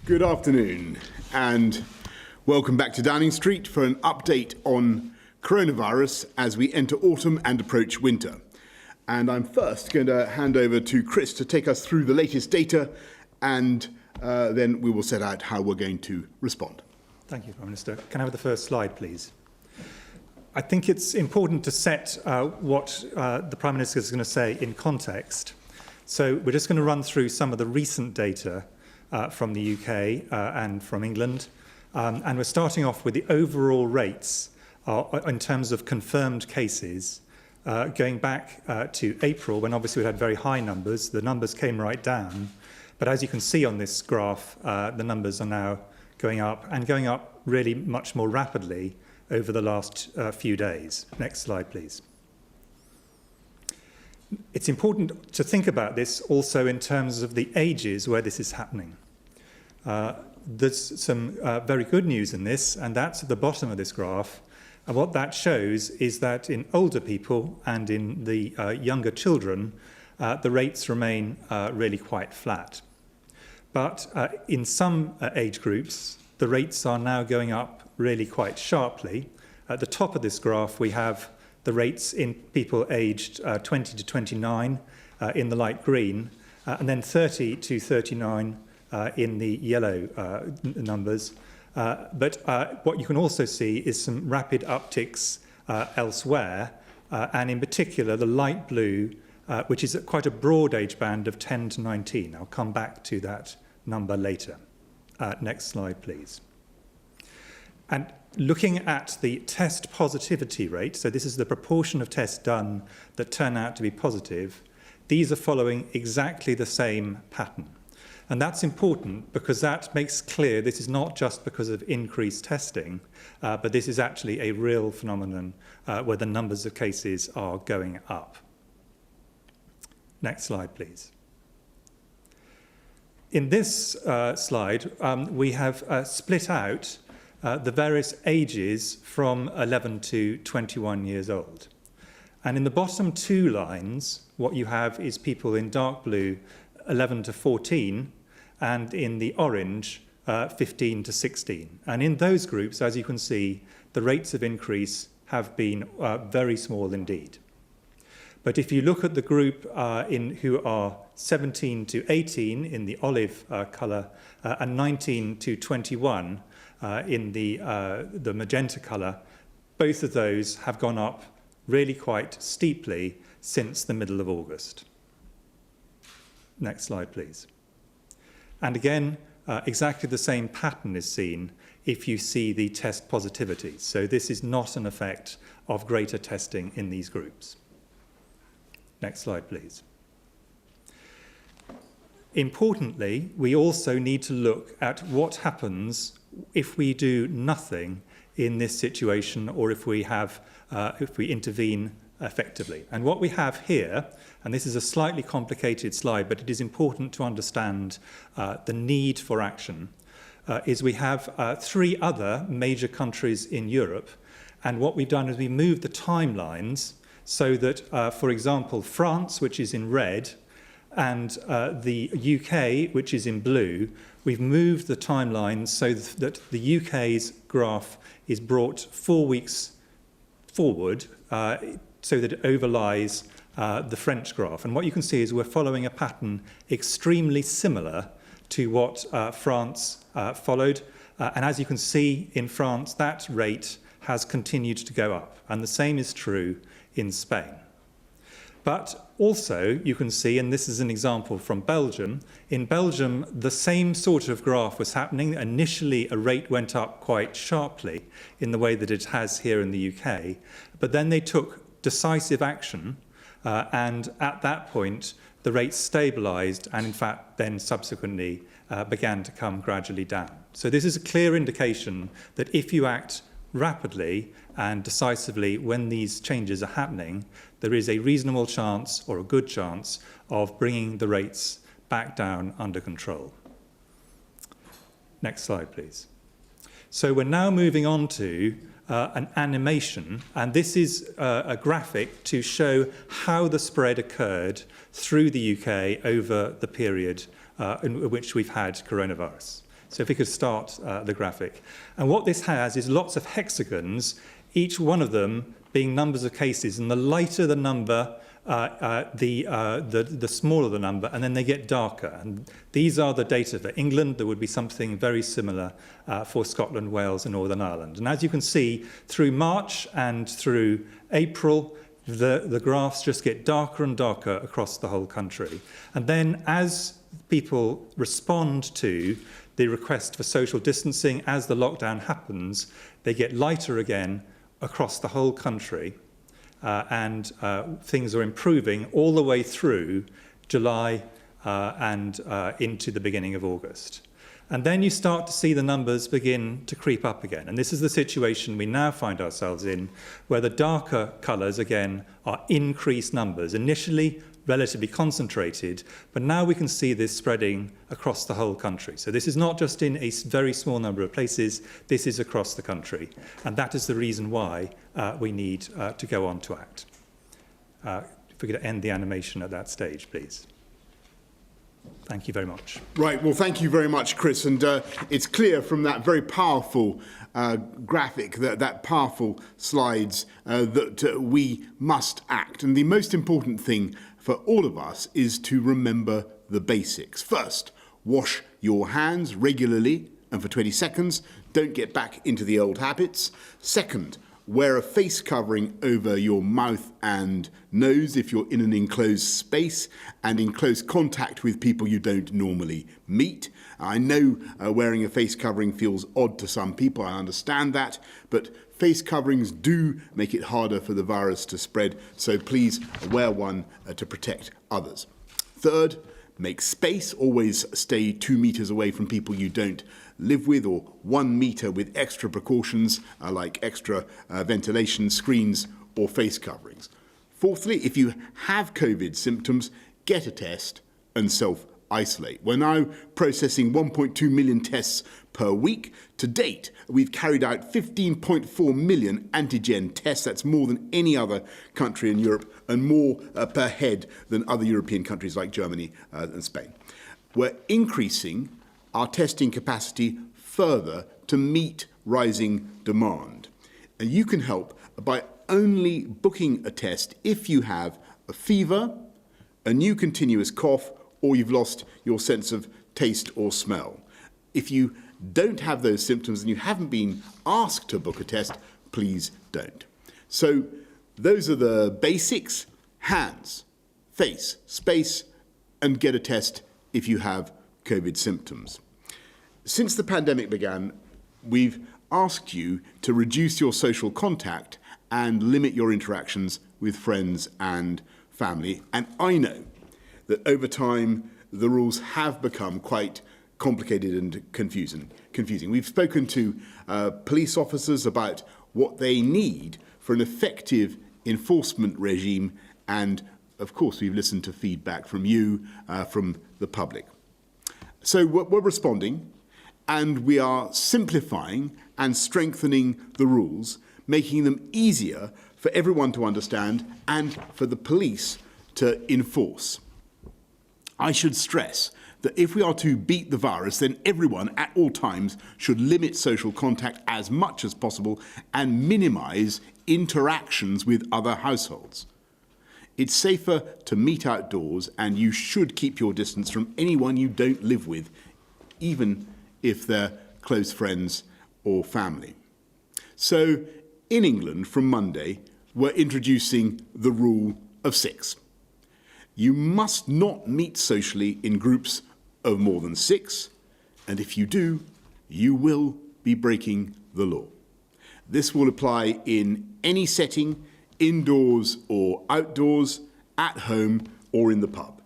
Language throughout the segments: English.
Good afternoon and welcome back to Downing Street for an update on coronavirus as we enter autumn and approach winter. And I'm first going to hand over to Chris to take us through the latest data, and then we will set out how we're going to respond. Thank you, Prime Minister. Can I have the first slide, please? I think it's important to set what the Prime Minister is going to say in context. So we're just going to run through some of the recent data from the UK and from England. And we're starting off with the overall rates in terms of confirmed cases going back to April, when obviously we had very high numbers. The numbers came right down. But as you can see on this graph, the numbers are now going up, and going up really much more rapidly over the last few days. Next slide, please. It's important to think about this also in terms of the ages where this is happening. There's some very good news in this, and that's at the bottom of this graph. And what that shows is that in older people and in the younger children, the rates remain really quite flat. But in some age groups, the rates are now going up really quite sharply. At the top of this graph, we have the rates in people aged 20 to 29 in the light green, and then 30 to 39 in the yellow numbers. But what you can also see is some rapid upticks elsewhere, and in particular the light blue, which is quite a broad age band of 10 to 19. I'll come back to that number later. Next slide, please. And looking at the test positivity rate, so this is the proportion of tests done that turn out to be positive, these are following exactly the same pattern. And that's important because that makes clear this is not just because of increased testing, but this is actually a real phenomenon where the numbers of cases are going up. Next slide, please. In this slide, we have split out the various ages from 11 to 21 years old. And in the bottom two lines, what you have is people in dark blue, 11 to 14, and in the orange, 15 to 16. And in those groups, as you can see, the rates of increase have been very small indeed. But if you look at the group who are 17 to 18 in the olive colour and 19 to 21 in the magenta colour, both of those have gone up really quite steeply since the middle of August. Next slide, please. And again, exactly the same pattern is seen if you see the test positivity. So this is not an effect of greater testing in these groups. Next slide, please. Importantly, we also need to look at what happens if we do nothing in this situation, or if we intervene effectively. And what we have here, and this is a slightly complicated slide, but it is important to understand the need for action, is we have three other major countries in Europe. And what we've done is we moved the timelines so that, for example, France, which is in red, and the UK, which is in blue, we've moved the timelines so that the UK's graph is brought 4 weeks forward so that it overlies the French graph. And what you can see is we're following a pattern extremely similar to what France followed. And as you can see in France, that rate has continued to go up. And the same is true in Spain. But also you can see, and this is an example from Belgium, in Belgium the same sort of graph was happening. Initially a rate went up quite sharply in the way that it has here in the UK, but then they took decisive action and at that point the rate stabilised and in fact then subsequently began to come gradually down. So this is a clear indication that if you act rapidly and decisively when these changes are happening, there is a reasonable chance or a good chance of bringing the rates back down under control. Next slide, please. So we're now moving on to an animation, and this is a graphic to show how the spread occurred through the UK over the period in which we've had coronavirus. So if we could start the graphic. And what this has is lots of hexagons, each one of them being numbers of cases. And the lighter the number, the smaller the number, and then they get darker. And these are the data for England. There would be something very similar for Scotland, Wales, and Northern Ireland. And as you can see, through March and through April, the graphs just get darker and darker across the whole country. And then as people respond to the request for social distancing, as the lockdown happens, they get lighter again across the whole country. And things are improving all the way through July and into the beginning of August. And then you start to see the numbers begin to creep up again. And this is the situation we now find ourselves in, where the darker colours, again, are increased numbers, initially relatively concentrated, but now we can see this spreading across the whole country. So this is not just in a very small number of places, this is across the country. And that is the reason why we need to go on to act. If we could end the animation at that stage, please. Thank you very much. Right, well, thank you very much, Chris. And it's clear from that very powerful graphic, that powerful slides, that we must act. And the most important thing for all of us is to remember the basics. First, wash your hands regularly and for 20 seconds. Don't get back into the old habits. Second, wear a face covering over your mouth and nose if you're in an enclosed space and in close contact with people you don't normally meet. I know wearing a face covering feels odd to some people, I understand that, but face coverings do make it harder for the virus to spread, so please wear one to protect others. Third, make space. Always stay 2 meters away from people you don't live with, or 1 meter with extra precautions like extra ventilation screens or face coverings. Fourthly, if you have COVID symptoms, get a test and self-isolate. We're now processing 1.2 million tests per week. To date, we've carried out 15.4 million antigen tests. That's more than any other country in Europe and more per head than other European countries like Germany and Spain. We're increasing our testing capacity further to meet rising demand. And you can help by only booking a test if you have a fever, a new continuous cough, or you've lost your sense of taste or smell. If you don't have those symptoms and you haven't been asked to book a test, please don't. So those are the basics: hands, face, space, and get a test if you have COVID symptoms. Since the pandemic began, we've asked you to reduce your social contact and limit your interactions with friends and family. And I know that over time, the rules have become quite complicated and confusing. We've spoken to police officers about what they need for an effective enforcement regime. And of course, we've listened to feedback from you, from the public. So we're responding, and we are simplifying and strengthening the rules, making them easier for everyone to understand and for the police to enforce. I should stress that if we are to beat the virus, then everyone at all times should limit social contact as much as possible and minimise interactions with other households. It's safer to meet outdoors, and you should keep your distance from anyone you don't live with, even if they're close friends or family. So in England, from Monday, we're introducing the rule of 6. You must not meet socially in groups of more than 6, and if you do, you will be breaking the law. This will apply in any setting, indoors or outdoors, at home or in the pub.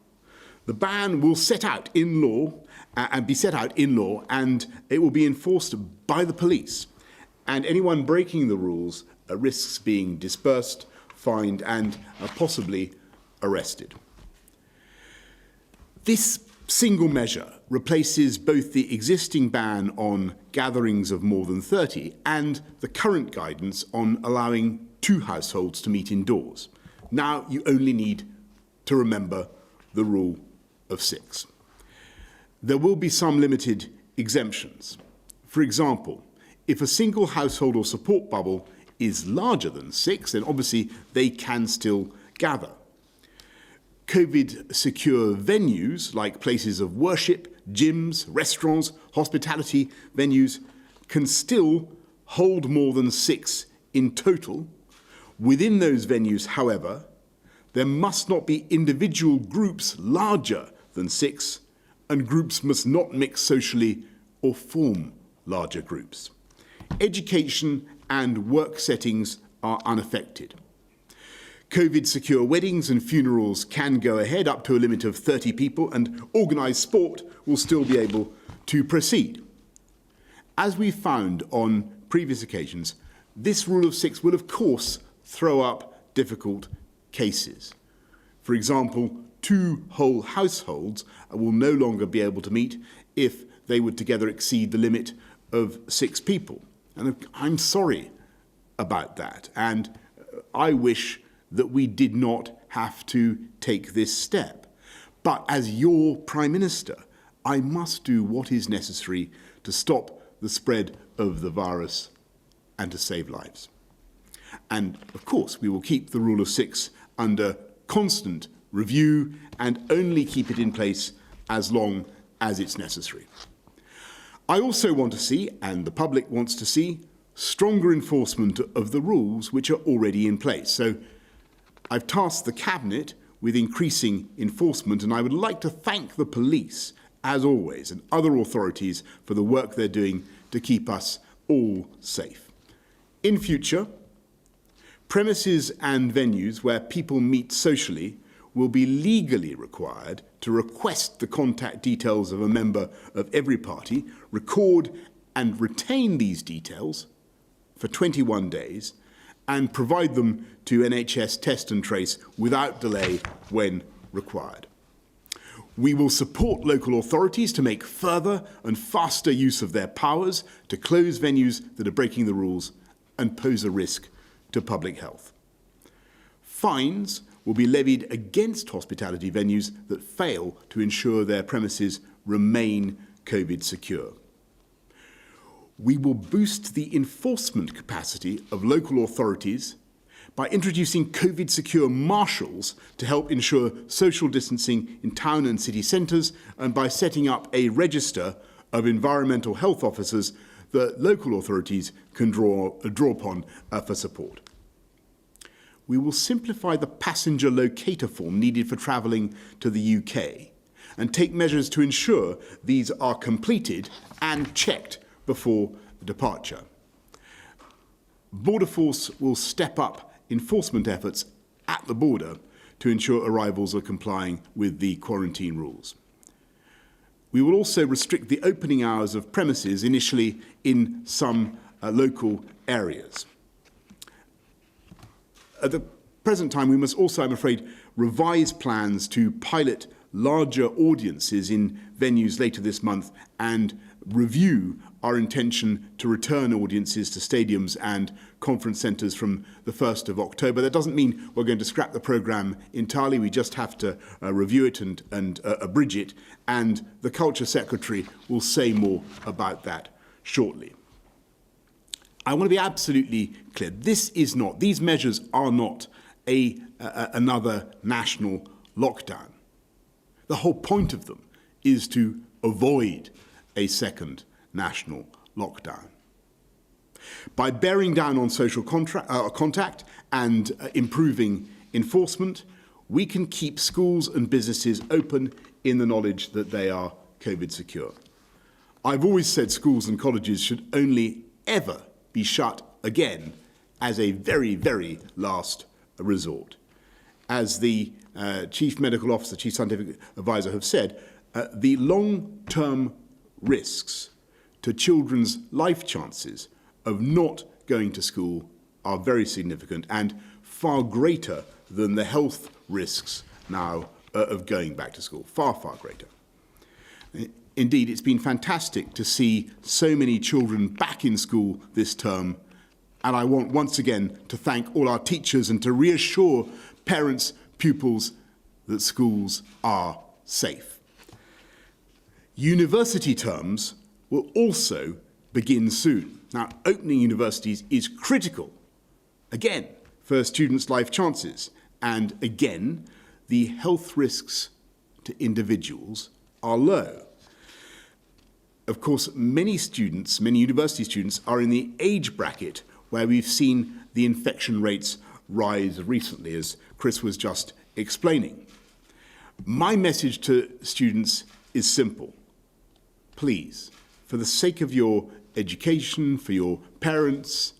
The ban will set out in law and be set out in law, and it will be enforced by the police. And anyone breaking the rules risks being dispersed, fined, and possibly arrested. This single measure replaces both the existing ban on gatherings of more than 30 and the current guidance on allowing 2 households to meet indoors. Now you only need to remember the rule of 6. There will be some limited exemptions. For example, if a single household or support bubble is larger than 6, then obviously they can still gather. COVID-secure venues like places of worship, gyms, restaurants, hospitality venues can still hold more than 6 in total. Within those venues, however, there must not be individual groups larger than 6, and groups must not mix socially or form larger groups. Education and work settings are unaffected. COVID-secure weddings and funerals can go ahead up to a limit of 30 people, and organised sport will still be able to proceed. As we found on previous occasions, this rule of 6 will of course throw up difficult cases. For example, 2 whole households will no longer be able to meet if they would together exceed the limit of 6 people. And I'm sorry about that, and I wish that we did not have to take this step. But as your Prime Minister, I must do what is necessary to stop the spread of the virus and to save lives. And of course, we will keep the rule of 6 under constant review and only keep it in place as long as it's necessary. I also want to see, and the public wants to see, stronger enforcement of the rules which are already in place. So I've tasked the Cabinet with increasing enforcement, and I would like to thank the police, as always, and other authorities for the work they're doing to keep us all safe. In future, premises and venues where people meet socially will be legally required to request the contact details of a member of every party, record and retain these details for 21 days, and provide them to NHS Test and Trace without delay when required. We will support local authorities to make further and faster use of their powers to close venues that are breaking the rules and pose a risk to public health. Fines will be levied against hospitality venues that fail to ensure their premises remain COVID secure. We will boost the enforcement capacity of local authorities by introducing COVID-secure marshals to help ensure social distancing in town and city centres, and by setting up a register of environmental health officers that local authorities can draw upon for support. We will simplify the passenger locator form needed for travelling to the UK and take measures to ensure these are completed and checked before departure. Border Force will step up enforcement efforts at the border to ensure arrivals are complying with the quarantine rules. We will also restrict the opening hours of premises initially in some local areas. At the present time, we must also, I'm afraid, revise plans to pilot larger audiences in venues later this month and review our intention to return audiences to stadiums and conference centres from the 1st of October. That doesn't mean we're going to scrap the programme entirely. We just have to review it and abridge it, and the Culture Secretary will say more about that shortly. I want to be absolutely clear. These measures are not another national lockdown. The whole point of them is to avoid a second national lockdown. By bearing down on social contact and improving enforcement, we can keep schools and businesses open in the knowledge that they are COVID secure. I've always said schools and colleges should only ever be shut again as a very, very last resort. As the Chief Medical Officer, Chief Scientific Advisor have said, the long-term risks to children's life chances of not going to school are very significant and far greater than the health risks now of going back to school, far, far greater. Indeed, it's been fantastic to see so many children back in school this term, and I want once again to thank all our teachers and to reassure parents, pupils that schools are safe. University terms will also begin soon. Now, opening universities is critical, again, for students' life chances, and again, the health risks to individuals are low. Of course, many university students are in the age bracket where we've seen the infection rates rise recently, as Chris was just explaining. My message to students is simple. Please, for the sake of your education, for your parents'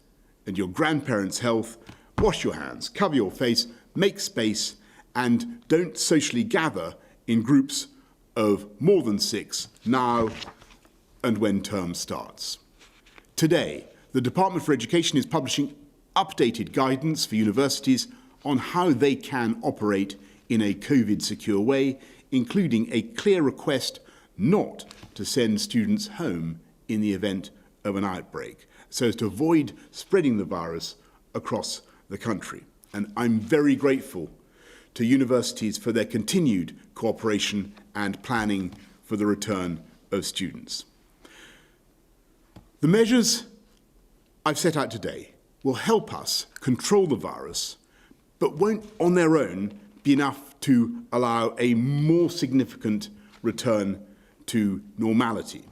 and your grandparents' health, wash your hands, cover your face, make space, and don't socially gather in groups of more than 6 now and when term starts. Today, the Department for Education is publishing updated guidance for universities on how they can operate in a COVID-secure way, including a clear request not to send students home in the event of an outbreak, so as to avoid spreading the virus across the country. And I'm very grateful to universities for their continued cooperation and planning for the return of students. The measures I've set out today will help us control the virus, but won't on their own be enough to allow a more significant return to normality.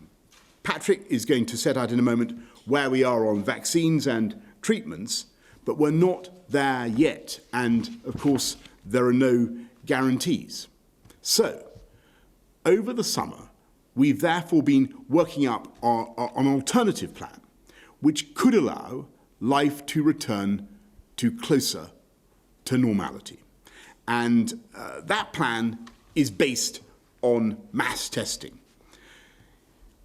Patrick is going to set out in a moment where we are on vaccines and treatments, but we're not there yet. And of course, there are no guarantees. So, over the summer, we've therefore been working up an alternative plan, which could allow life to return to closer to normality. And that plan is based on mass testing.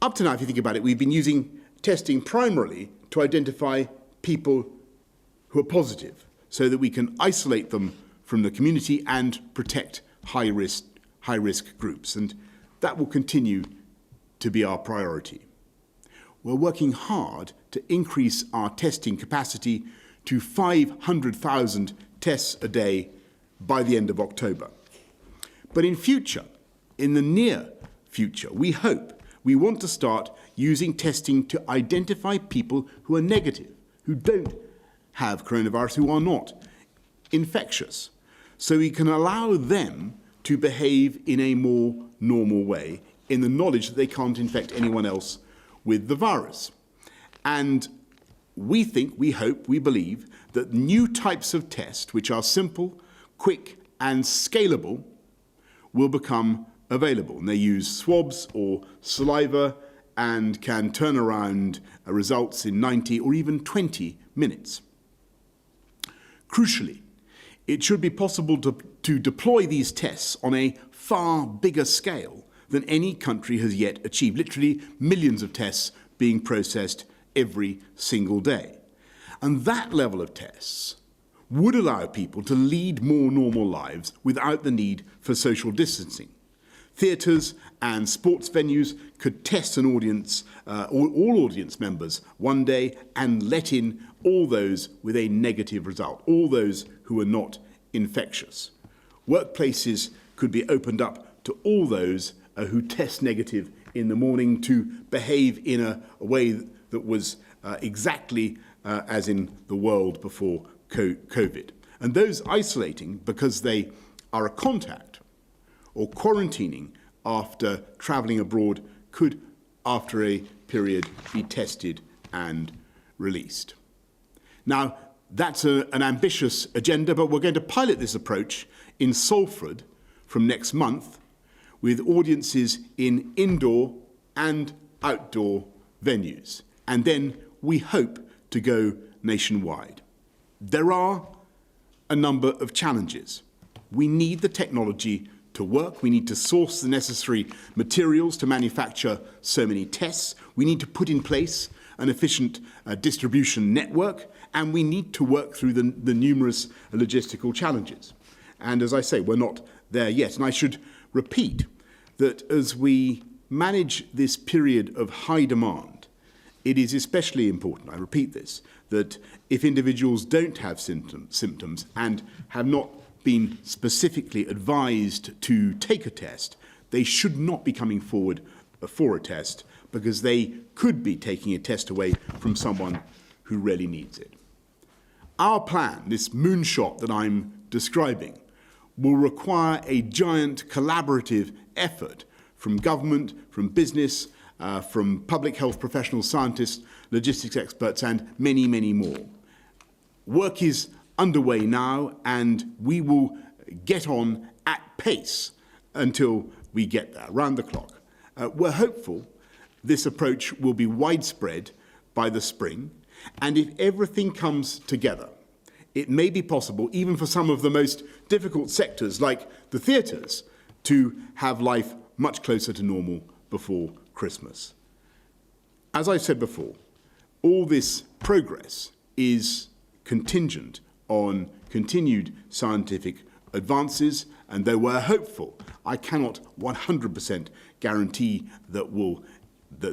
Up to now, if you think about it, we've been using testing primarily to identify people who are positive so that we can isolate them from the community and protect high-risk groups. And that will continue to be our priority. We're working hard to increase our testing capacity to 500,000 tests a day by the end of October. But in the near future, we want to start using testing to identify people who are negative, who don't have coronavirus, who are not infectious, so we can allow them to behave in a more normal way in the knowledge that they can't infect anyone else with the virus. And we think, we hope, we believe that new types of tests, which are simple, quick, and scalable, will become available. And they use swabs or saliva and can turn around results in 90 or even 20 minutes. Crucially, it should be possible to deploy these tests on a far bigger scale than any country has yet achieved, literally millions of tests being processed every single day. And that level of tests would allow people to lead more normal lives without the need for social distancing. Theatres and sports venues could test an audience, all audience members one day and let in all those with a negative result, all those who are not infectious. Workplaces could be opened up to all those who test negative in the morning to behave in a way that was exactly as in the world before COVID. And those isolating because they are a contact or quarantining after travelling abroad could, after a period, be tested and released. Now, that's an ambitious agenda, but we're going to pilot this approach in Salford from next month with audiences in indoor and outdoor venues. And then we hope to go nationwide. There are a number of challenges. We need the technology to work. We need to source the necessary materials to manufacture so many tests. We need to put in place an efficient distribution network, and we need to work through the numerous logistical challenges. And as I say, we're not there yet. And I should repeat that as we manage this period of high demand, it is especially important, I repeat this, that if individuals don't have symptoms and have not been specifically advised to take a test, they should not be coming forward before a test, because they could be taking a test away from someone who really needs it. Our plan, this moonshot that I'm describing, will require a giant collaborative effort from government, from business, from public health professionals, scientists, logistics experts, and many, many more. Work is underway now, and we will get on at pace until we get there, round the clock. We're hopeful this approach will be widespread by the spring, and if everything comes together, it may be possible, even for some of the most difficult sectors like the theatres, to have life much closer to normal before Christmas. As I said before, all this progress is contingent on continued scientific advances, and though we're hopeful, I cannot 100% guarantee that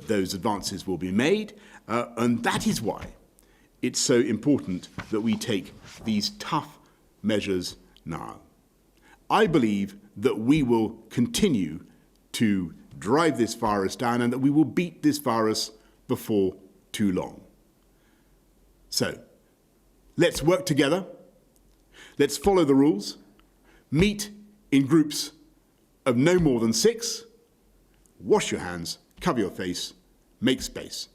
those advances will be made, and that is why it's so important that we take these tough measures now. I believe that we will continue to drive this virus down and that we will beat this virus before too long. So, let's work together. Let's follow the rules. Meet in groups of no more than 6. Wash your hands, cover your face, make space.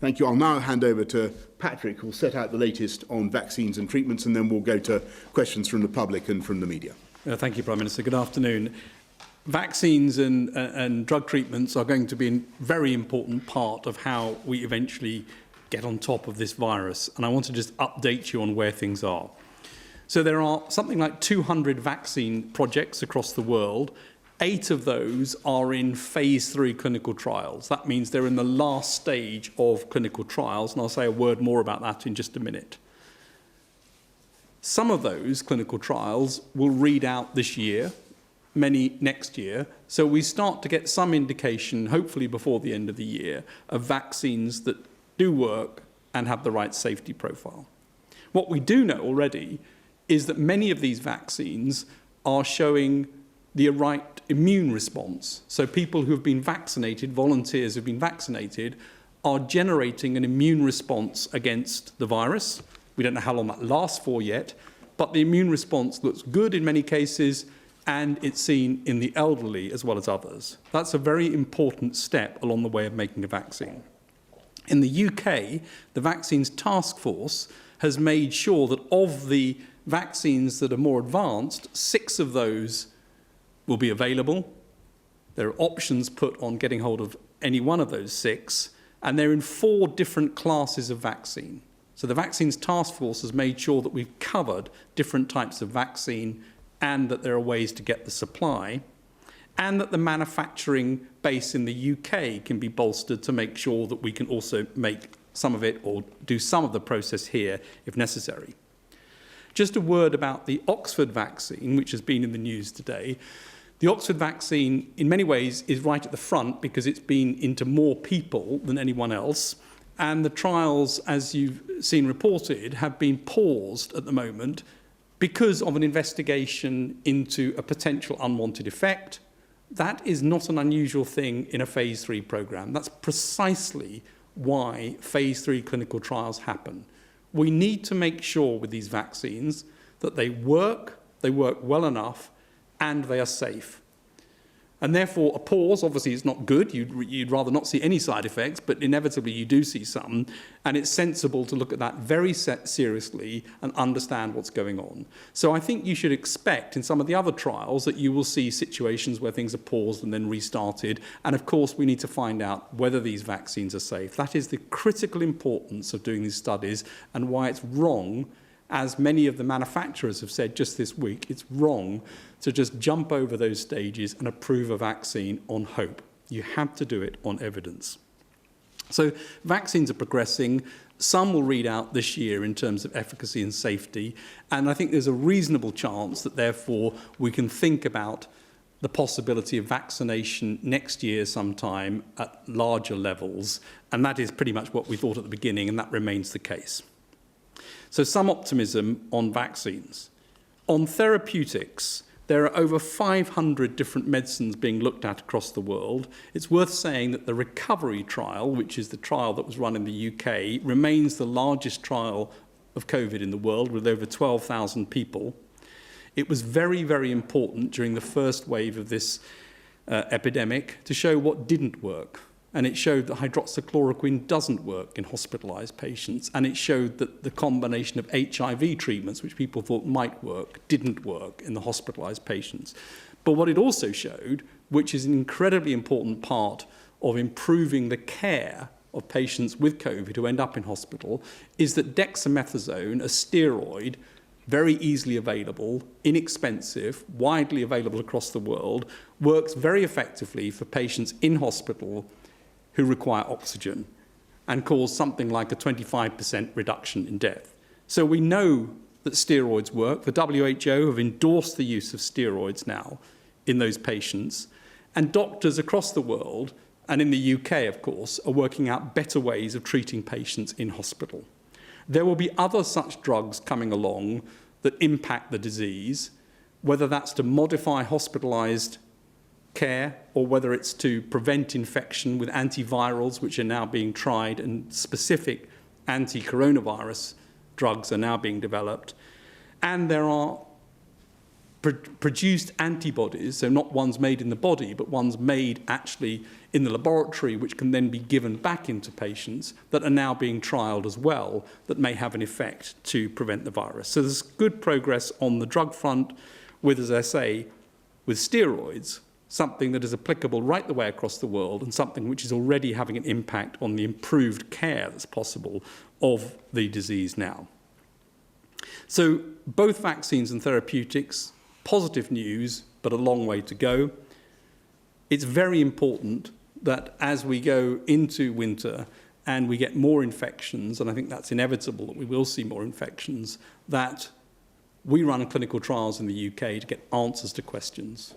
Thank you. I'll now hand over to Patrick, who will set out the latest on vaccines and treatments, and then we'll go to questions from the public and from the media. Thank you, Prime Minister. Good afternoon. Vaccines and drug treatments are going to be a very important part of how we eventually get on top of this virus. And I want to just update you on where things are. So there are something like 200 vaccine projects across the world. 8 of those are in phase 3 clinical trials. That means they're in the last stage of clinical trials, and I'll say a word more about that in just a minute. Some of those clinical trials will read out this year, many next year, so we start to get some indication, hopefully before the end of the year, of vaccines that do work and have the right safety profile. What we do know already is that many of these vaccines are showing the right immune response. So people who have been vaccinated, volunteers who have been vaccinated, are generating an immune response against the virus. We don't know how long that lasts for yet, but the immune response looks good in many cases, and it's seen in the elderly as well as others. That's a very important step along the way of making a vaccine. In the UK, the Vaccines Task Force has made sure that of the vaccines that are more advanced, 6 of those will be available. There are options put on getting hold of any one of those 6, and they're in 4 different classes of vaccine. So the Vaccines Task Force has made sure that we've covered different types of vaccine and that there are ways to get the supply, and that the manufacturing base in the UK can be bolstered to make sure that we can also make some of it or do some of the process here if necessary. Just a word about the Oxford vaccine, which has been in the news today. The Oxford vaccine, in many ways, is right at the front because it's been into more people than anyone else. And the trials, as you've seen reported, have been paused at the moment because of an investigation into a potential unwanted effect. That is not an unusual thing in a phase 3 programme. That's precisely why phase 3 clinical trials happen. We need to make sure with these vaccines that they work well enough, and they are safe. And therefore, a pause, obviously, is not good. You'd rather not see any side effects, but inevitably you do see some. And it's sensible to look at that very seriously and understand what's going on. So I think you should expect in some of the other trials that you will see situations where things are paused and then restarted. And of course, we need to find out whether these vaccines are safe. That is the critical importance of doing these studies and why it's wrong, as many of the manufacturers have said just this week, it's wrong to just jump over those stages and approve a vaccine on hope. You have to do it on evidence. So vaccines are progressing. Some will read out this year in terms of efficacy and safety. And I think there's a reasonable chance that therefore we can think about the possibility of vaccination next year sometime at larger levels. And that is pretty much what we thought at the beginning, and that remains the case. So some optimism on vaccines. On therapeutics, There are over 500 different medicines being looked at across the world. It's worth saying that the recovery trial, which is the trial that was run in the UK, remains the largest trial of COVID in the world with over 12,000 people. It was very, very important during the first wave of this epidemic to show what didn't work. And it showed that hydroxychloroquine doesn't work in hospitalised patients. And it showed that the combination of HIV treatments, which people thought might work, didn't work in the hospitalised patients. But what it also showed, which is an incredibly important part of improving the care of patients with COVID who end up in hospital, is that dexamethasone, a steroid, very easily available, inexpensive, widely available across the world, works very effectively for patients in hospital who require oxygen and cause something like a 25% reduction in death. So we know that steroids work. The WHO have endorsed the use of steroids now in those patients. And doctors across the world, and in the UK, of course, are working out better ways of treating patients in hospital. There will be other such drugs coming along that impact the disease, whether that's to modify hospitalised care or whether it's to prevent infection with antivirals, which are now being tried, and specific anti-coronavirus drugs are now being developed. And there are produced antibodies, so not ones made in the body, but ones made actually in the laboratory, which can then be given back into patients, that are now being trialled as well, that may have an effect to prevent the virus. So there's good progress on the drug front with, as I say, with steroids, something that is applicable right the way across the world and something which is already having an impact on the improved care that's possible of the disease now. So both vaccines and therapeutics, positive news, but a long way to go. It's very important that as we go into winter and we get more infections, and I think that's inevitable that we will see more infections, that we run clinical trials in the UK to get answers to questions.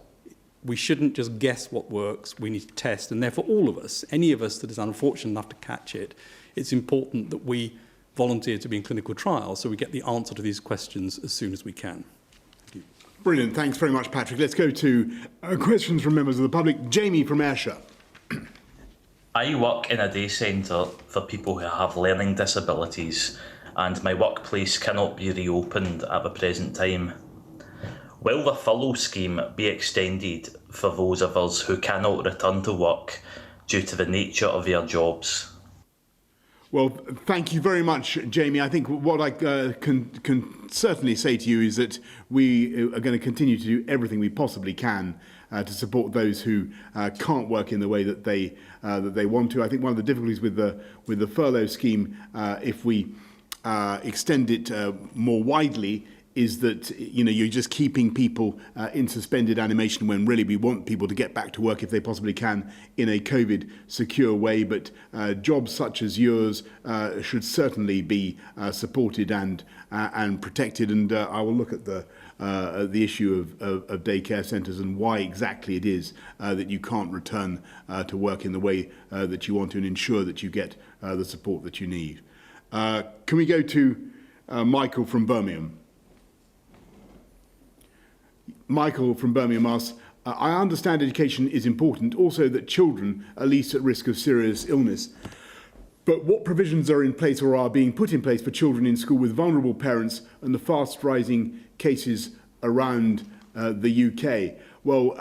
We shouldn't just guess what works, we need to test, and therefore all of us, any of us that is unfortunate enough to catch it, it's important that we volunteer to be in clinical trials so we get the answer to these questions as soon as we can. Thank you. Brilliant, thanks very much, Patrick. Let's go to questions from members of the public. Jamie from Ayrshire. I work in a day centre for people who have learning disabilities, and my workplace cannot be reopened at the present time. Will the furlough scheme be extended for those of us who cannot return to work due to the nature of their jobs? Well, thank you very much, Jamie. I think what I can certainly say to you is that we are going to continue to do everything we possibly can to support those who can't work in the way that they want to. I think one of the difficulties with the furlough scheme, if we extend it more widely, is that you're just keeping people in suspended animation when really we want people to get back to work if they possibly can in a COVID secure way. But jobs such as yours should certainly be supported and protected. And I will look at the issue of daycare centres and why exactly it is that you can't return to work in the way that you want to, and ensure that you get the support that you need. Can we go to Michael from Birmingham? Michael from Birmingham asks, I understand education is important, also that children are least at risk of serious illness. But what provisions are in place or are being put in place for children in school with vulnerable parents and the fast rising cases around the UK? Well,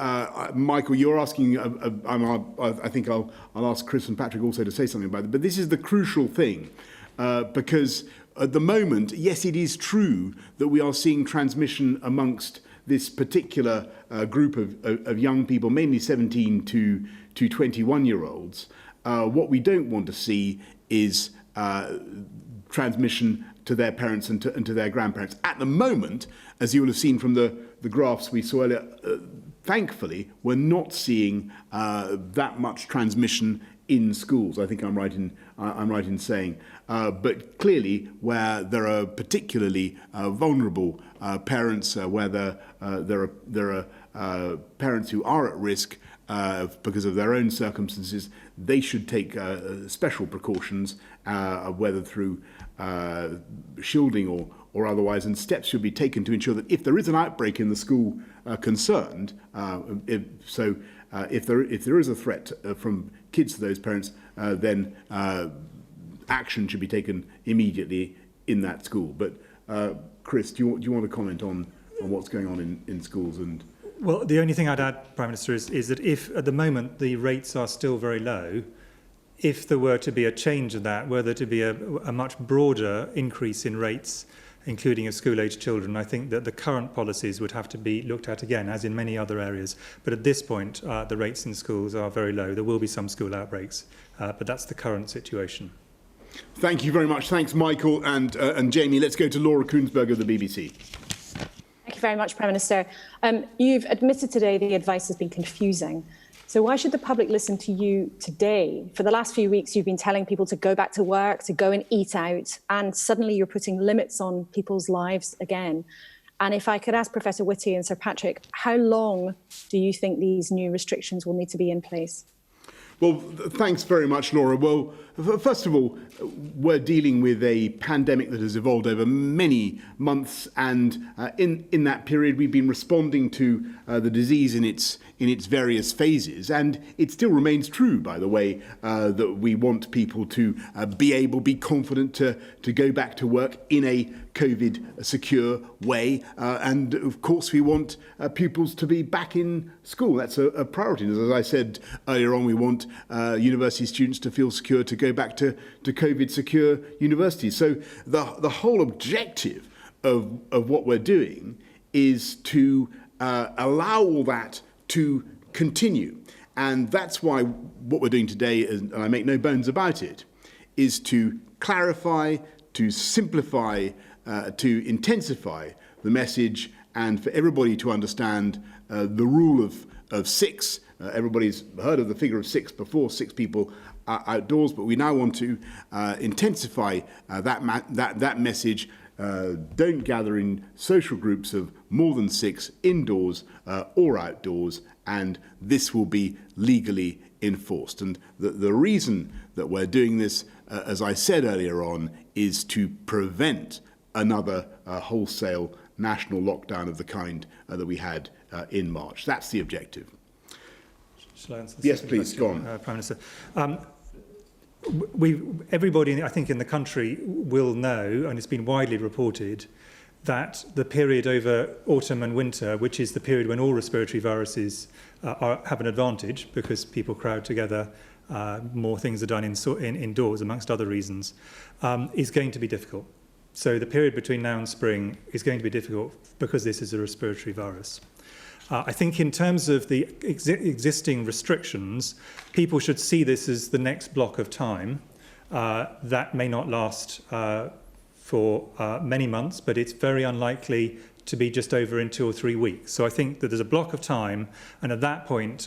Michael, you're asking, I think I'll ask Chris and Patrick also to say something about it, but this is the crucial thing, because at the moment, yes, it is true that we are seeing transmission amongst this particular group of young people, mainly 17 to 21-year-olds. What we don't want to see is transmission to their parents and to their grandparents. At the moment, as you will have seen from the graphs we saw earlier, thankfully, we're not seeing that much transmission in schools. I think I'm right in saying. But clearly, where there are particularly vulnerable parents, where there are parents who are at risk, because of their own circumstances, they should take special precautions, whether through shielding or otherwise, and steps should be taken to ensure that if there is an outbreak in the school concerned, if there is a threat from kids to those parents, then action should be taken immediately in that school. But Chris, do you want to comment on what's going on in schools? And well, the only thing I'd add, Prime Minister, is that if at the moment the rates are still very low, if there were to be a change in that, were there to be a much broader increase in rates, including of school-aged children, I think that the current policies would have to be looked at again, as in many other areas. But at this point, the rates in schools are very low. There will be some school outbreaks, but that's the current situation. Thank you very much. Thanks, Michael and Jamie. Let's go to Laura Koonsberg of the BBC. Thank you very much, Prime Minister. You've admitted today the advice has been confusing. So why should the public listen to you today? For the last few weeks, you've been telling people to go back to work, to go and eat out, and suddenly you're putting limits on people's lives again. And if I could ask Professor Whitty and Sir Patrick, how long do you think these new restrictions will need to be in place? Well, thanks very much, Laura. Well, first of all, we're dealing with a pandemic that has evolved over many months, and in that period, we've been responding to the disease in its various phases, and it still remains true, by the way, that we want people to be confident to go back to work in a COVID secure way, and of course we want pupils to be back in school. That's a priority. And as I said earlier on, we want university students to feel secure to go back to COVID secure universities. So the whole objective of what we're doing is to allow all that to continue. And that's why what we're doing today, and I make no bones about it, is to clarify, to simplify, to intensify the message, and for everybody to understand the rule of six. Everybody's heard of the figure of six before, 6 people outdoors, but we now want to intensify that message. Don't gather in social groups of more than 6 indoors or outdoors, and this will be legally enforced. And the reason that we're doing this, as I said earlier on, is to prevent another wholesale national lockdown of the kind that we had in March. That's the objective. Shall I answer the Yes, second please, question, go on. Prime Minister. Everybody, I think, in the country will know, and it's been widely reported, that the period over autumn and winter, which is the period when all respiratory viruses have an advantage because people crowd together, more things are done indoors, amongst other reasons, is going to be difficult. So the period between now and spring is going to be difficult because this is a respiratory virus. I think in terms of the existing restrictions, people should see this as the next block of time. That may not last for many months, but it's very unlikely to be just over in 2 or 3 weeks. So I think that there's a block of time, and at that point,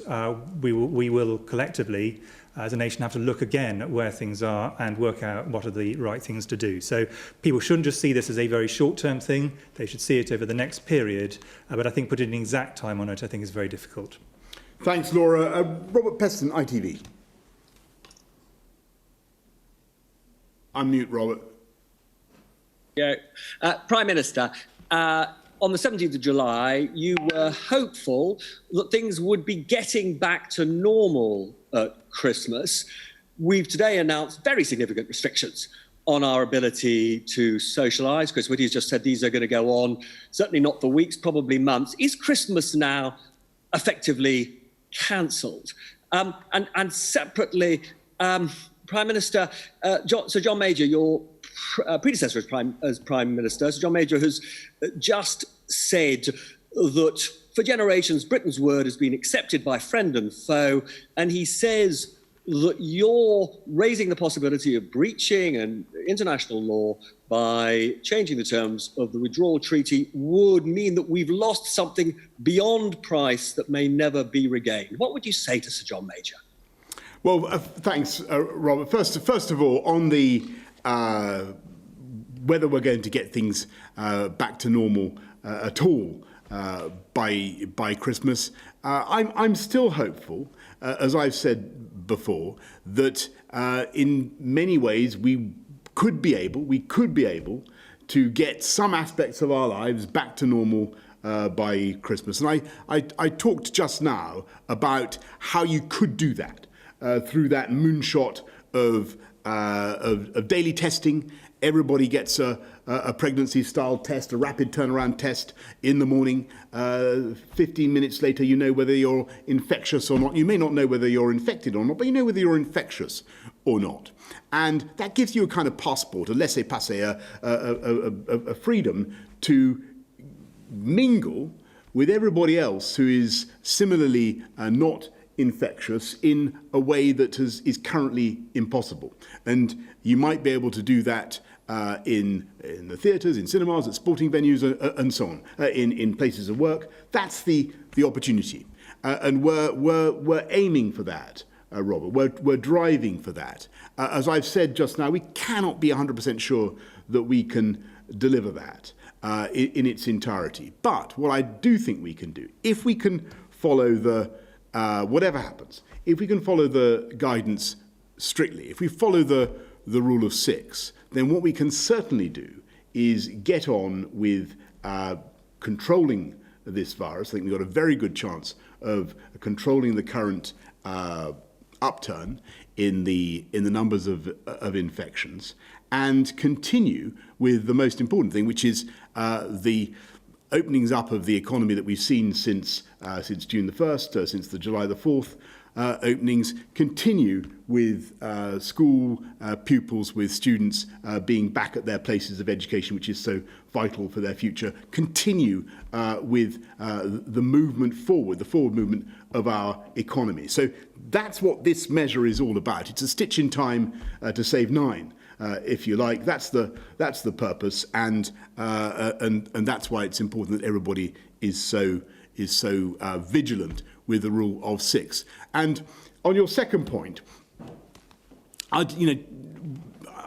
we will collectively, as a nation, have to look again at where things are and work out what are the right things to do. So people shouldn't just see this as a very short-term thing. They should see it over the next period. But I think putting an exact time on it, I think, is very difficult. Thanks, Laura. Robert Peston, ITV. Unmute, Robert. Yeah. Prime Minister, on the 17th of July, you were hopeful that things would be getting back to normal at Christmas. We've today announced very significant restrictions on our ability to socialise. Chris Whitty has just said these are going to go on, certainly not for weeks, probably months. Is Christmas now effectively cancelled? And separately, Prime Minister, Sir John Major, your predecessor as Prime Minister, Sir John Major, has just said that for generations, Britain's word has been accepted by friend and foe, and he says that you're raising the possibility of breaching an international law by changing the terms of the withdrawal treaty would mean that we've lost something beyond price that may never be regained. What would you say to Sir John Major? Well, thanks, Robert. First of all, on the whether we're going to get things back to normal at all by Christmas. I'm still hopeful, as I've said before, that in many ways we could be able to get some aspects of our lives back to normal by Christmas. And I talked just now about how you could do that through that moonshot of daily testing. Everybody gets a pregnancy-style test, a rapid turnaround test in the morning. 15 minutes later, you know whether you're infectious or not. You may not know whether you're infected or not, but you know whether you're infectious or not. And that gives you a kind of passport, a laissez-passer, a freedom to mingle with everybody else who is similarly not infectious in a way that is currently impossible. And you might be able to do that in the theatres, in cinemas, at sporting venues, and so on, in places of work. That's the opportunity, and we're aiming for that, Robert. We're driving for that. As I've said just now, we cannot be 100% sure that we can deliver that in its entirety. But what I do think we can do, if we can follow the whatever happens, if we can follow the guidance strictly, if we follow the rule of 6, then what we can certainly do is get on with controlling this virus. I think we've got a very good chance of controlling the current upturn in the numbers of infections, and continue with the most important thing, which is the openings up of the economy that we've seen since June the 1st, since the July the 4th openings, continue with school pupils, with students being back at their places of education, which is so vital for their future, continue with the movement forward, the forward movement of our economy. So that's what this measure is all about. It's a stitch in time to save 9. If you like, that's the purpose, and that's why it's important that everybody is so vigilant with the rule of 6. And on your second point, I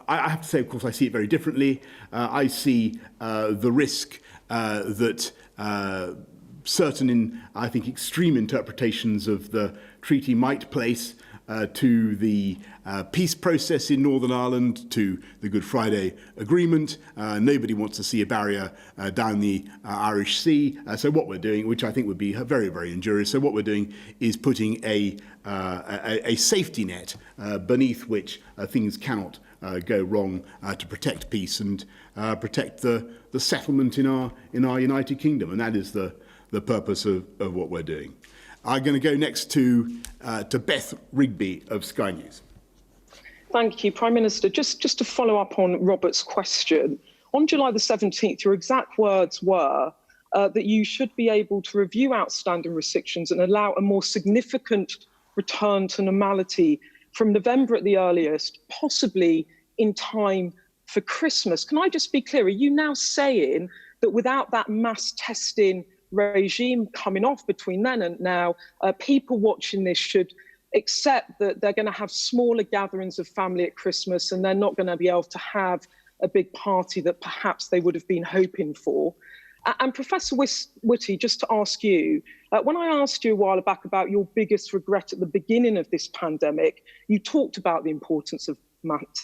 have to say, of course, I see it very differently. I see the risk that certain, I think, extreme interpretations of the treaty might place to the peace process in Northern Ireland, to the Good Friday Agreement. Nobody wants to see a barrier down the Irish Sea. So what we're doing, which I think would be very, very injurious, so what we're doing is putting a safety net beneath which things cannot go wrong to protect peace and protect the settlement in our United Kingdom. And that is the purpose of what we're doing. I'm going to go next to Beth Rigby of Sky News. Thank you, Prime Minister. Just to follow up on Robert's question, on July the 17th, your exact words were that you should be able to review outstanding restrictions and allow a more significant return to normality from November at the earliest, possibly in time for Christmas. Can I just be clear? Are you now saying that without that mass testing regime coming off between then and now, people watching this should accept that they're going to have smaller gatherings of family at Christmas and they're not going to be able to have a big party that perhaps they would have been hoping for? And Professor Whitty, just to ask you, when I asked you a while back about your biggest regret at the beginning of this pandemic, you talked about the importance of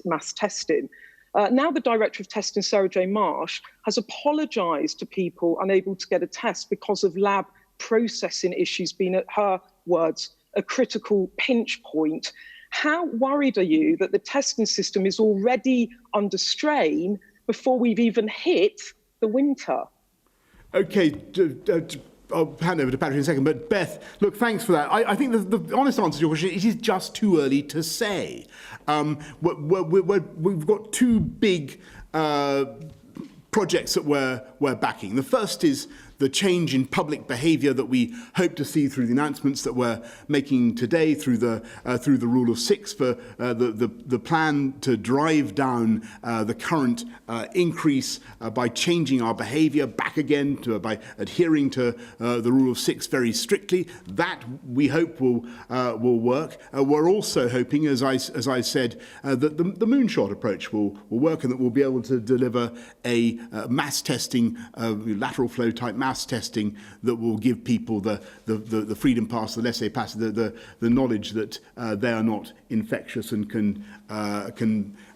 mass testing. Now the Director of Testing, Sarah J. Marsh, has apologised to people unable to get a test because of lab processing issues being, at her words, a critical pinch point. How worried are you that the testing system is already under strain before we've even hit the winter? OK, I'll hand over to Patrick in a second, but Beth, look, thanks for that. I think the honest answer to your question, it is just too early to say. We've got two big projects that we're backing. The first is the change in public behaviour that we hope to see through the announcements that we're making today, through the rule of 6, for the plan to drive down the current increase by changing our behaviour back again by adhering to the rule of 6 very strictly. That we hope will work. We're also hoping, as I said, that the moonshot approach will work, and that we'll be able to deliver a mass testing, lateral flow type mass mass testing that will give people the freedom pass, the laissez-passer, the knowledge that they are not infectious and can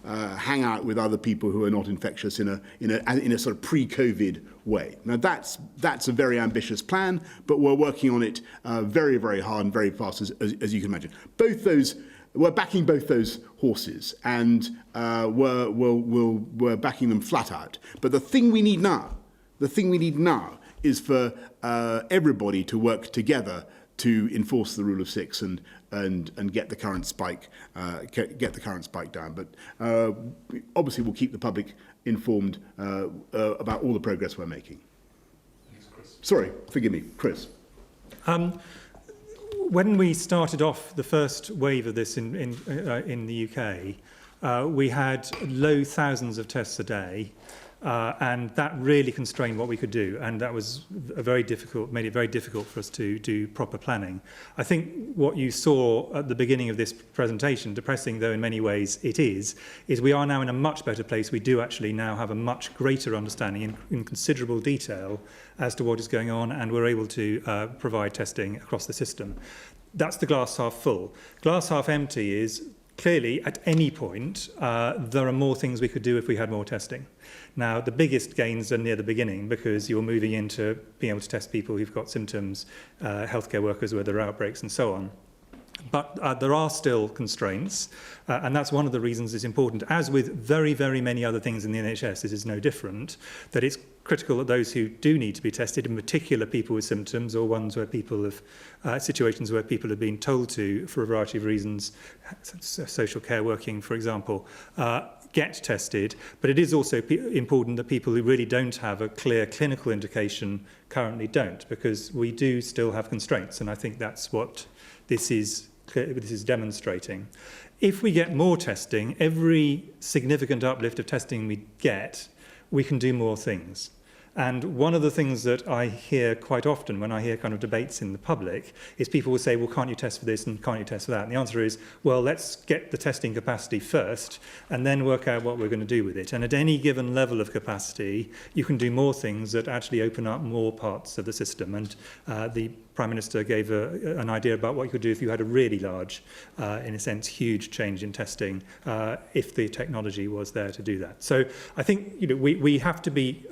hang out with other people who are not infectious in a sort of pre-COVID way. Now that's a very ambitious plan, but we're working on it very, very hard and very fast, as you can imagine. We're backing both those horses, and we're backing them flat out. But the thing we need now is for everybody to work together to enforce the rule of six and get the current spike down. But obviously, we'll keep the public informed about all the progress we're making. Thanks, Chris. Sorry, forgive me, Chris. When we started off the first wave of this in the UK, we had low thousands of tests a day, and that really constrained what we could do, and that was made it very difficult for us to do proper planning. I think what you saw at the beginning of this presentation, depressing though in many ways it is we are now in a much better place. We do actually now have a much greater understanding in considerable detail as to what is going on, and we're able to provide testing across the system. That's the glass half full. Glass half empty is clearly at any point there are more things we could do if we had more testing. Now, the biggest gains are near the beginning because you're moving into being able to test people who've got symptoms, healthcare workers where there are outbreaks and so on. But there are still constraints, and that's one of the reasons it's important. As with very, very many other things in the NHS, this is no different, that it's critical that those who do need to be tested, in particular people with symptoms or ones where people have, situations where people have been told to, for a variety of reasons, social care working, for example, get tested. But it is also important that people who really don't have a clear clinical indication currently don't, because we do still have constraints, and I think that's what this is demonstrating. If we get more testing, every significant uplift of testing we get, we can do more things. And one of the things that I hear quite often when I hear kind of debates in the public is people will say, well, can't you test for this and can't you test for that? And the answer is, well, let's get the testing capacity first and then work out what we're going to do with it. And at any given level of capacity, you can do more things that actually open up more parts of the system. And the Prime Minister gave an idea about what you could do if you had a really large, in a sense, huge change in testing, if the technology was there to do that. So I think we have to be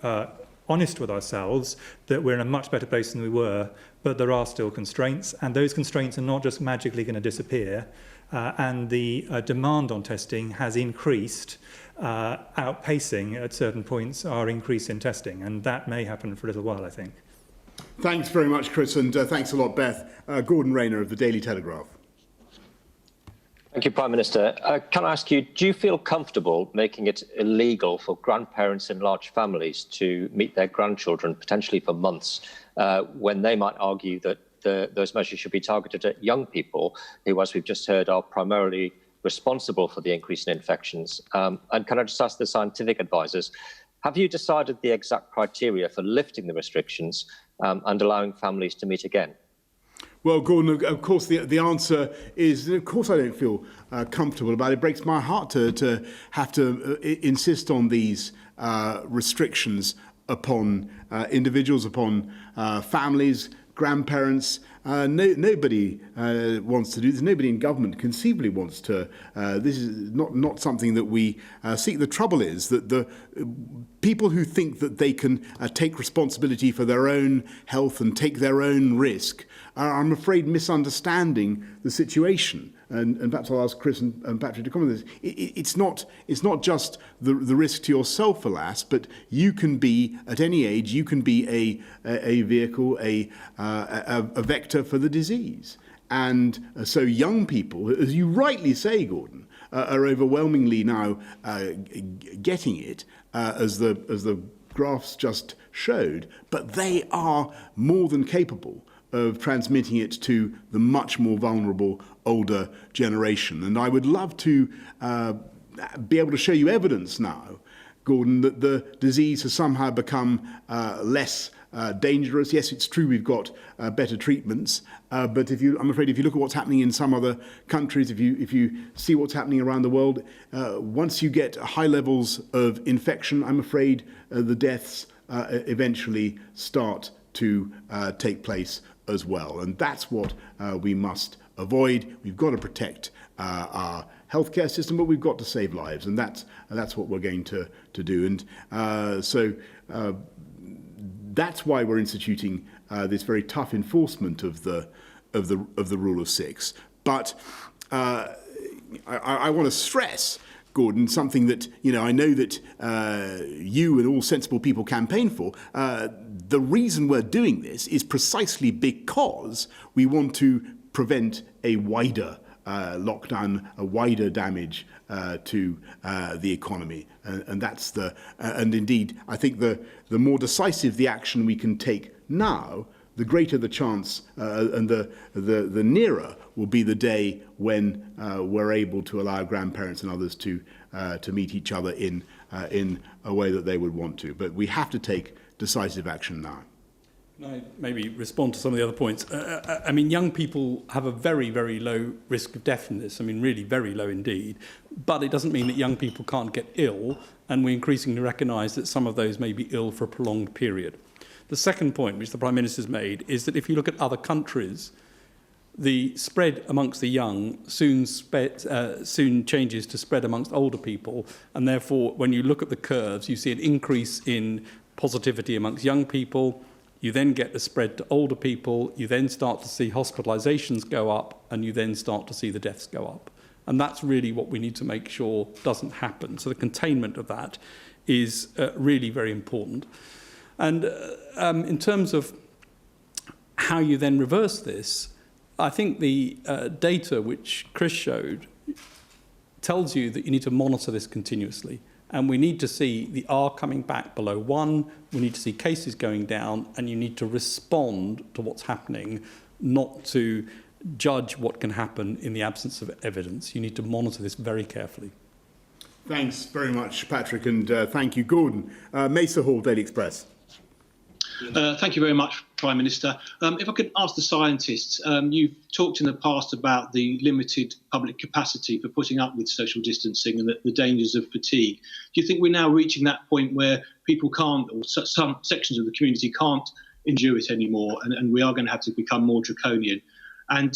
honest with ourselves that we're in a much better place than we were, but there are still constraints, and those constraints are not just magically going to disappear, and the demand on testing has increased, outpacing at certain points our increase in testing, and that may happen for a little while, I think. Thanks very much, Chris, and thanks a lot, Beth. Gordon Rayner of the Daily Telegraph. Thank you, Prime Minister. Can I ask you, do you feel comfortable making it illegal for grandparents in large families to meet their grandchildren, potentially for months, when they might argue that those measures should be targeted at young people who, as we've just heard, are primarily responsible for the increase in infections? And can I just ask the scientific advisors, have you decided the exact criteria for lifting the restrictions and allowing families to meet again? Well, Gordon, of course, the answer is, of course, I don't feel comfortable about it. It breaks my heart to have to insist on these restrictions upon individuals, upon families, grandparents. Nobody wants to do this. Nobody in government conceivably wants to. This is not something that we seek. The trouble is that the people who think that they can take responsibility for their own health and take their own risk are, I'm afraid, misunderstanding the situation. And perhaps I'll ask Chris and Patrick to comment on this. It's not just the risk to yourself, alas, but you can be, at any age, you can be a vehicle, a vector for the disease. And so young people, as you rightly say, Gordon, are overwhelmingly now getting it, as the graphs just showed, but they are more than capable of transmitting it to the much more vulnerable older generation. And I would love to be able to show you evidence now, Gordon, that the disease has somehow become less dangerous. Yes, it's true we've got better treatments, but I'm afraid if you look at what's happening in some other countries, if you see what's happening around the world, once you get high levels of infection, I'm afraid the deaths eventually start to take place as well. And that's what we must avoid. We've got to protect our healthcare system, but we've got to save lives, and that's what we're going to do. And so that's why we're instituting this very tough enforcement of the rule of six. But I want to stress, Gordon, something that I know that you and all sensible people campaign for. The reason we're doing this is precisely because we want to prevent a wider lockdown, a wider damage to the economy, and that's and indeed I think the more decisive the action we can take now, the greater the chance and the nearer will be the day when we're able to allow grandparents and others to meet each other in a way that they would want to. But we have to take decisive action now. Can I maybe respond to some of the other points? I mean, young people have a very, very low risk of death in this. I mean, really very low indeed. But it doesn't mean that young people can't get ill, and we increasingly recognise that some of those may be ill for a prolonged period. The second point, which the Prime Minister's made, is that if you look at other countries, the spread amongst the young soon changes to spread amongst older people, and therefore, when you look at the curves, you see an increase in positivity amongst young people. You then get the spread to older people, you then start to see hospitalisations go up, and you then start to see the deaths go up. And that's really what we need to make sure doesn't happen. So the containment of that is really very important. And in terms of how you then reverse this, I think the data which Chris showed tells you that you need to monitor this continuously. And we need to see the R coming back below 1, we need to see cases going down, and you need to respond to what's happening, not to judge what can happen in the absence of evidence. You need to monitor this very carefully. Thanks very much, Patrick, and thank you, Gordon. Mesa Hall, Daily Express. Thank you very much, Prime Minister. If I could ask the scientists, you've talked in the past about the limited public capacity for putting up with social distancing and the dangers of fatigue. Do you think we're now reaching that point where people can't, or some sections of the community can't endure it anymore, and we are going to have to become more draconian? And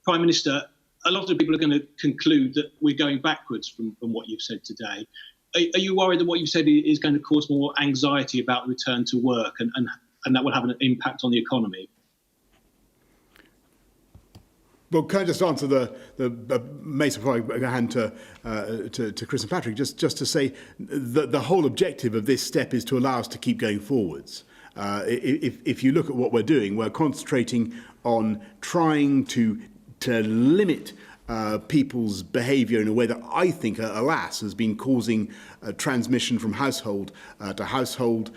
Prime Minister, a lot of people are going to conclude that we're going backwards from what you've said today. Are you worried that what you've said is going to cause more anxiety about return to work, and that will have an impact on the economy? Well, can I just answer the Mesa before I hand to Chris and Patrick? Just to say that the whole objective of this step is to allow us to keep going forwards. If you look at what we're doing, we're concentrating on trying to limit people's behaviour in a way that I think, alas, has been causing transmission from household to household.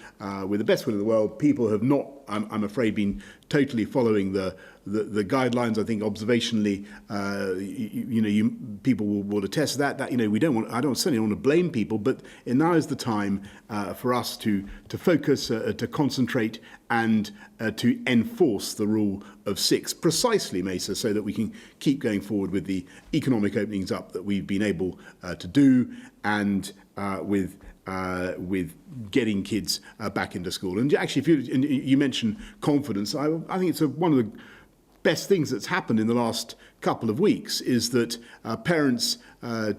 With the best will in the world, people have not, I'm afraid, been totally following the guidelines. I think observationally, people will attest that we don't want. I certainly don't want to blame people, but now is the time for us to focus, to concentrate, and to enforce the rule of 6 precisely, Mesa, so that we can keep going forward with the economic openings up that we've been able to do, and with getting kids back into school. And actually, if you mentioned confidence, I think it's one of the best things that's happened in the last couple of weeks is that parents,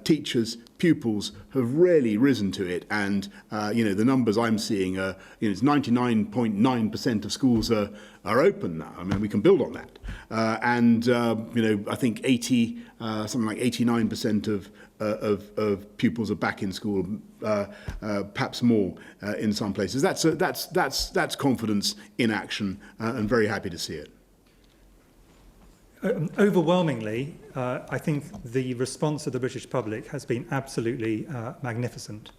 teachers, pupils have really risen to it, and the numbers I'm seeing are it's 99.9% of schools are open now. I mean, we can build on that, and I think something like 89% of pupils are back in school, perhaps more in some places. That's confidence in action, and very happy to see it. Overwhelmingly, I think the response of the British public has been absolutely magnificent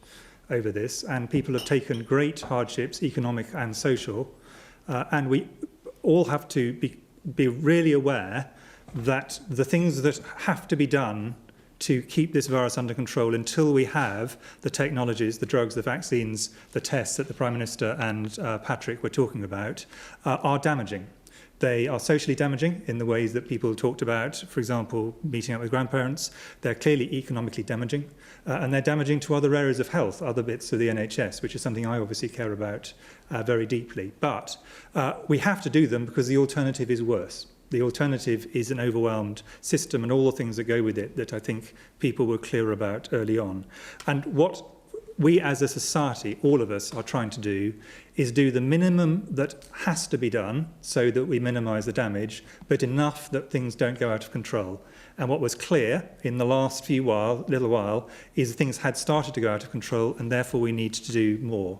over this, and people have taken great hardships, economic and social, and we all have to be really aware that the things that have to be done to keep this virus under control until we have the technologies, the drugs, the vaccines, the tests that the Prime Minister and Patrick were talking about, are damaging. They are socially damaging in the ways that people talked about, for example, meeting up with grandparents. They're clearly economically damaging, and they're damaging to other areas of health, other bits of the NHS, which is something I obviously care about very deeply. But we have to do them because the alternative is worse. The alternative is an overwhelmed system and all the things that go with it that I think people were clear about early on. And what we as a society, all of us, are trying to do is do the minimum that has to be done so that we minimise the damage, but enough that things don't go out of control. And what was clear in the last little while is things had started to go out of control, and therefore we need to do more.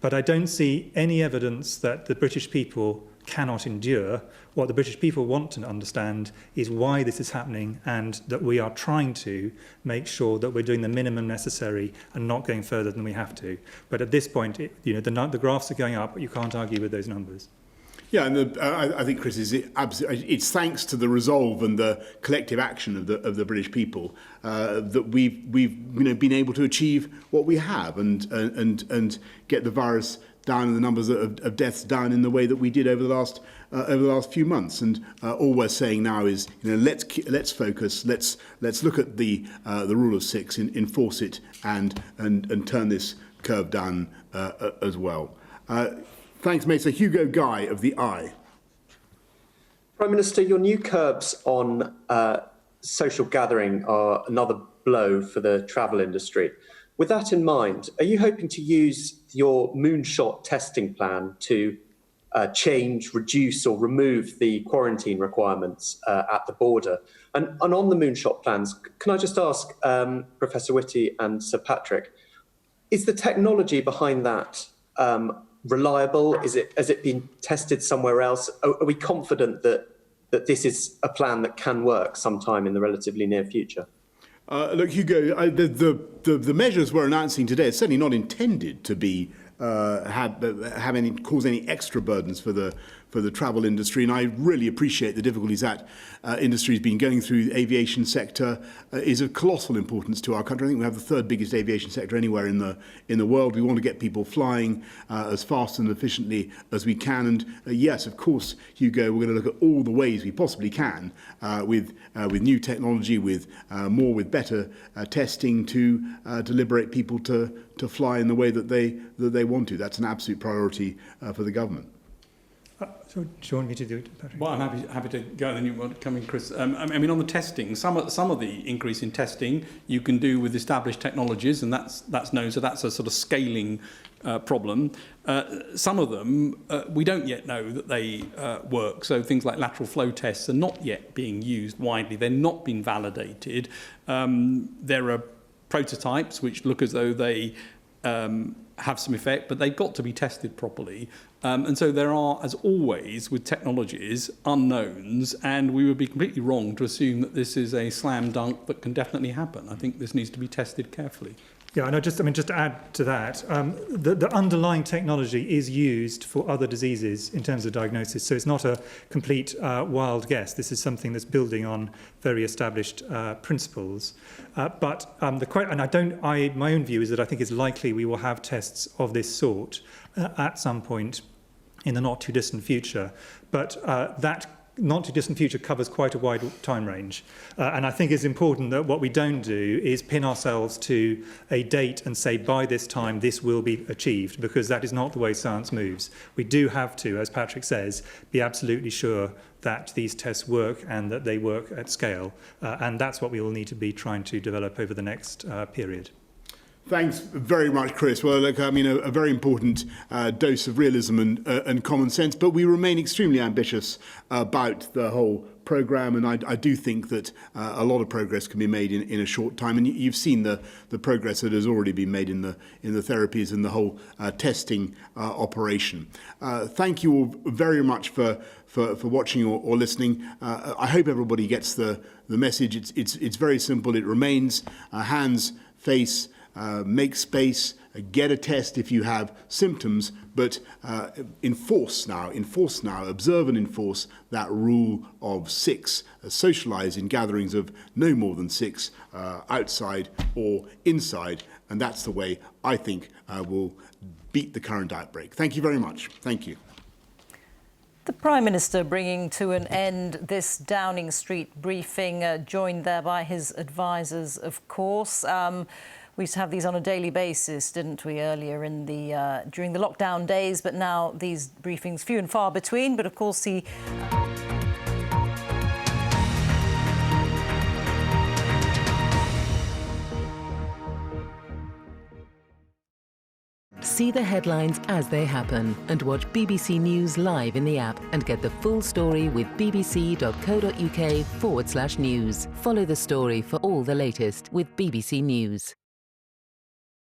But I don't see any evidence that the British people cannot endure. What the British people want to understand is why this is happening, and that we are trying to make sure that we're doing the minimum necessary and not going further than we have to. But at this point, the graphs are going up, but you can't argue with those numbers. Yeah, and I think, Chris, it's thanks to the resolve and the collective action of the British people that we've been able to achieve what we have and get the virus down and the numbers of deaths down in the way that we did over the last few months. And all we're saying now is, let's focus, let's look at the rule of six, enforce it, and turn this curve down as well. Thanks, mate. So Hugo Guy of the Eye. Prime Minister, your new curbs on social gathering are another blow for the travel industry. With that in mind, are you hoping to use your moonshot testing plan to change, reduce or remove the quarantine requirements at the border? And on the moonshot plans, can I just ask Professor Whitty and Sir Patrick, is the technology behind that reliable? Has it been tested somewhere else? Are we confident that this is a plan that can work sometime in the relatively near future? Look, Hugo, the measures we're announcing today are certainly not intended to be cause any extra burdens for the travel industry, and I really appreciate the difficulties that industry has been going through. The aviation sector is of colossal importance to our country. I think we have the third biggest aviation sector anywhere in the world. We want to get people flying as fast and efficiently as we can. And yes, of course, Hugo, we're going to look at all the ways we possibly can with new technology, with better testing to liberate people to fly in the way that they want to. That's an absolute priority for the government. So do you want me to do it, Patrick? Well, I'm happy to go, then you want to come in, Chris. I mean, on the testing, some of the increase in testing you can do with established technologies, and that's known, so that's a sort of scaling problem. Some of them, we don't yet know that they work, so things like lateral flow tests are not yet being used widely. They're not been validated. There are prototypes which look as though they have some effect, but they've got to be tested properly. And so there are, as always with technologies, unknowns, and we would be completely wrong to assume that this is a slam dunk that can definitely happen. I think this needs to be tested carefully. Yeah, and just to add to that, the underlying technology is used for other diseases in terms of diagnosis, so it's not a complete wild guess. This is something that's building on very established principles. My own view is that I think it's likely we will have tests of this sort at some point in the not too distant future, but that not too distant future covers quite a wide time range. And I think it's important that what we don't do is pin ourselves to a date and say by this time this will be achieved, because that is not the way science moves. We do have to, as Patrick says, be absolutely sure that these tests work and that they work at scale. And that's what we will need to be trying to develop over the next period. Thanks very much, Chris. Well, look, I mean, a very important dose of realism and common sense, but we remain extremely ambitious about the whole programme, and I do think that a lot of progress can be made in a short time, and you've seen the progress that has already been made in the therapies and the whole testing operation. Thank you all very much for watching or listening. I hope everybody gets the message. It's very simple. It remains hands, face, make space, get a test if you have symptoms, but enforce now, observe and enforce that rule of 6, socialise in gatherings of no more than 6, outside or inside, and that's the way I think we'll beat the current outbreak. Thank you very much. Thank you. The Prime Minister bringing to an end this Downing Street briefing, joined there by his advisers, of course. We used to have these on a daily basis, didn't we, earlier in the during the lockdown days, but now these briefings few and far between. But of course, he... See the headlines as they happen and watch BBC News live in the app and get the full story with bbc.co.uk/news. Follow the story for all the latest with BBC News.